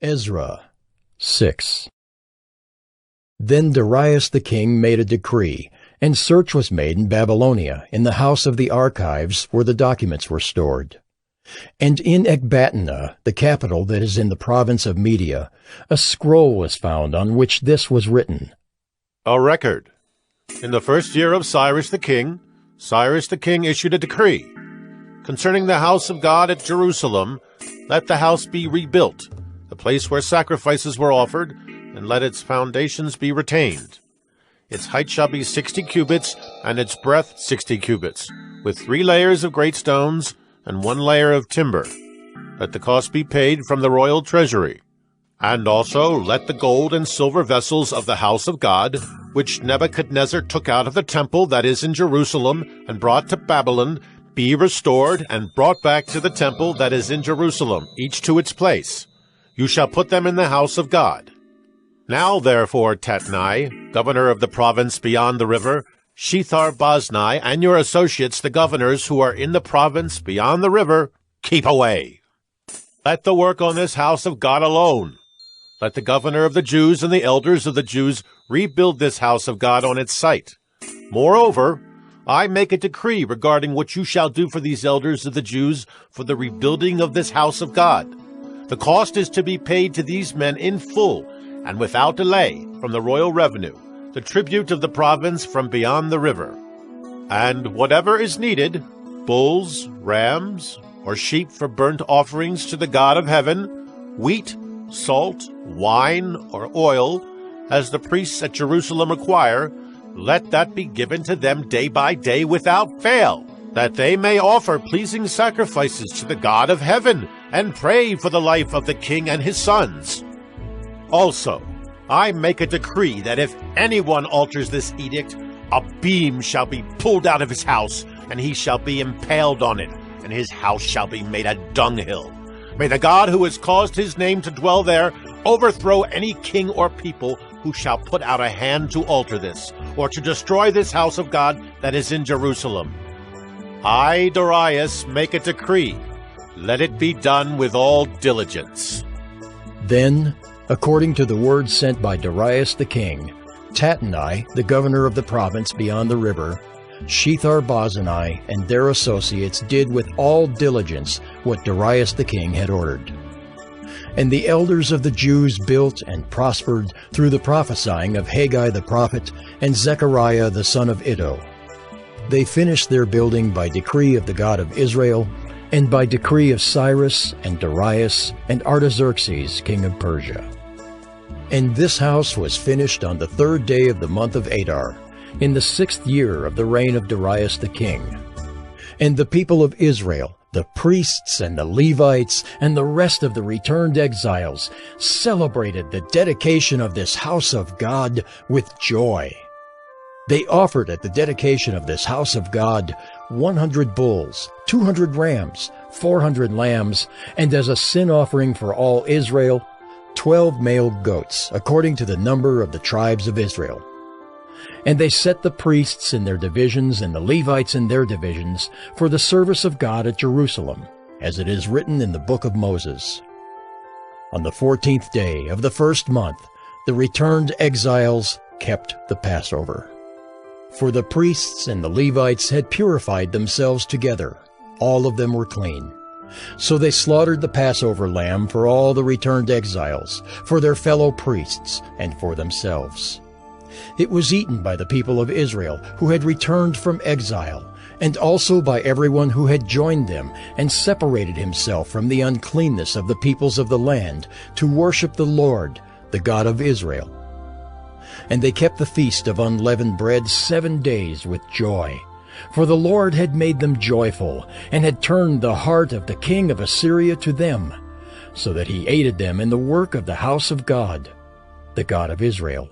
Ezra 6. Then Darius the king made a decree, and search was made in Babylonia, in the house of the archives where the documents were stored. And in Ecbatana, the capital that is in the province of Media, a scroll was found on which this was written. A record. In the first year of Cyrus the king issued a decree. Concerning the house of God at Jerusalem, let the house be rebuilt, the place where sacrifices were offered, and let its foundations be retained. Its height shall be 60 cubits, and its breadth 60 cubits, with 3 layers of great stones, and 1 layer of timber. Let the cost be paid from the royal treasury. And also let the gold and silver vessels of the house of God, which Nebuchadnezzar took out of the temple that is in Jerusalem, and brought to Babylon, be restored and brought back to the temple that is in Jerusalem, each to its place. You shall put them in the house of God. Now therefore, Tatnai, governor of the province beyond the river, Shethar-Boznai, and your associates, the governors who are in the province beyond the river, keep away. Let the work on this house of God alone. Let the governor of the Jews and the elders of the Jews rebuild this house of God on its site. Moreover, I make a decree regarding what you shall do for these elders of the Jews for the rebuilding of this house of God. The cost is to be paid to these men in full and without delay from the royal revenue, the tribute of the province from beyond the river. And whatever is needed, bulls, rams, or sheep for burnt offerings to the God of heaven, wheat, salt, wine, or oil, as the priests at Jerusalem require, let that be given to them day by day without fail, that they may offer pleasing sacrifices to the God of heaven and pray for the life of the king and his sons. Also, I make a decree that if anyone alters this edict, a beam shall be pulled out of his house, and he shall be impaled on it, and his house shall be made a dunghill. May the God who has caused his name to dwell there overthrow any king or people who shall put out a hand to alter this, or to destroy this house of God that is in Jerusalem. I, Darius, make a decree. Let it be done with all diligence. Then, according to the word sent by Darius the king, Tatnai, the governor of the province beyond the river, Shethar-Boznai, and their associates did with all diligence what Darius the king had ordered. And the elders of the Jews built and prospered through the prophesying of Haggai the prophet and Zechariah the son of Iddo. They finished their building by decree of the God of Israel, and by decree of Cyrus and Darius and Artaxerxes king of Persia. And this house was finished on the 3rd day of the month of Adar, in the 6th year of the reign of Darius the king. And the people of Israel, the priests and the Levites, and the rest of the returned exiles, celebrated the dedication of this house of God with joy. They offered at the dedication of this house of God 100 bulls, 200 rams, 400 lambs, and as a sin offering for all Israel, 12 male goats, according to the number of the tribes of Israel. And they set the priests in their divisions and the Levites in their divisions for the service of God at Jerusalem, as it is written in the book of Moses. On the 14th day of the 1st month, the returned exiles kept the Passover. For the priests and the Levites had purified themselves together. All of them were clean. So they slaughtered the Passover lamb for all the returned exiles, for their fellow priests, and for themselves. It was eaten by the people of Israel who had returned from exile, and also by everyone who had joined them and separated himself from the uncleanness of the peoples of the land to worship the Lord, the God of Israel. And they kept the feast of unleavened bread 7 days with joy, for the Lord had made them joyful, and had turned the heart of the king of Assyria to them, so that he aided them in the work of the house of God, the God of Israel.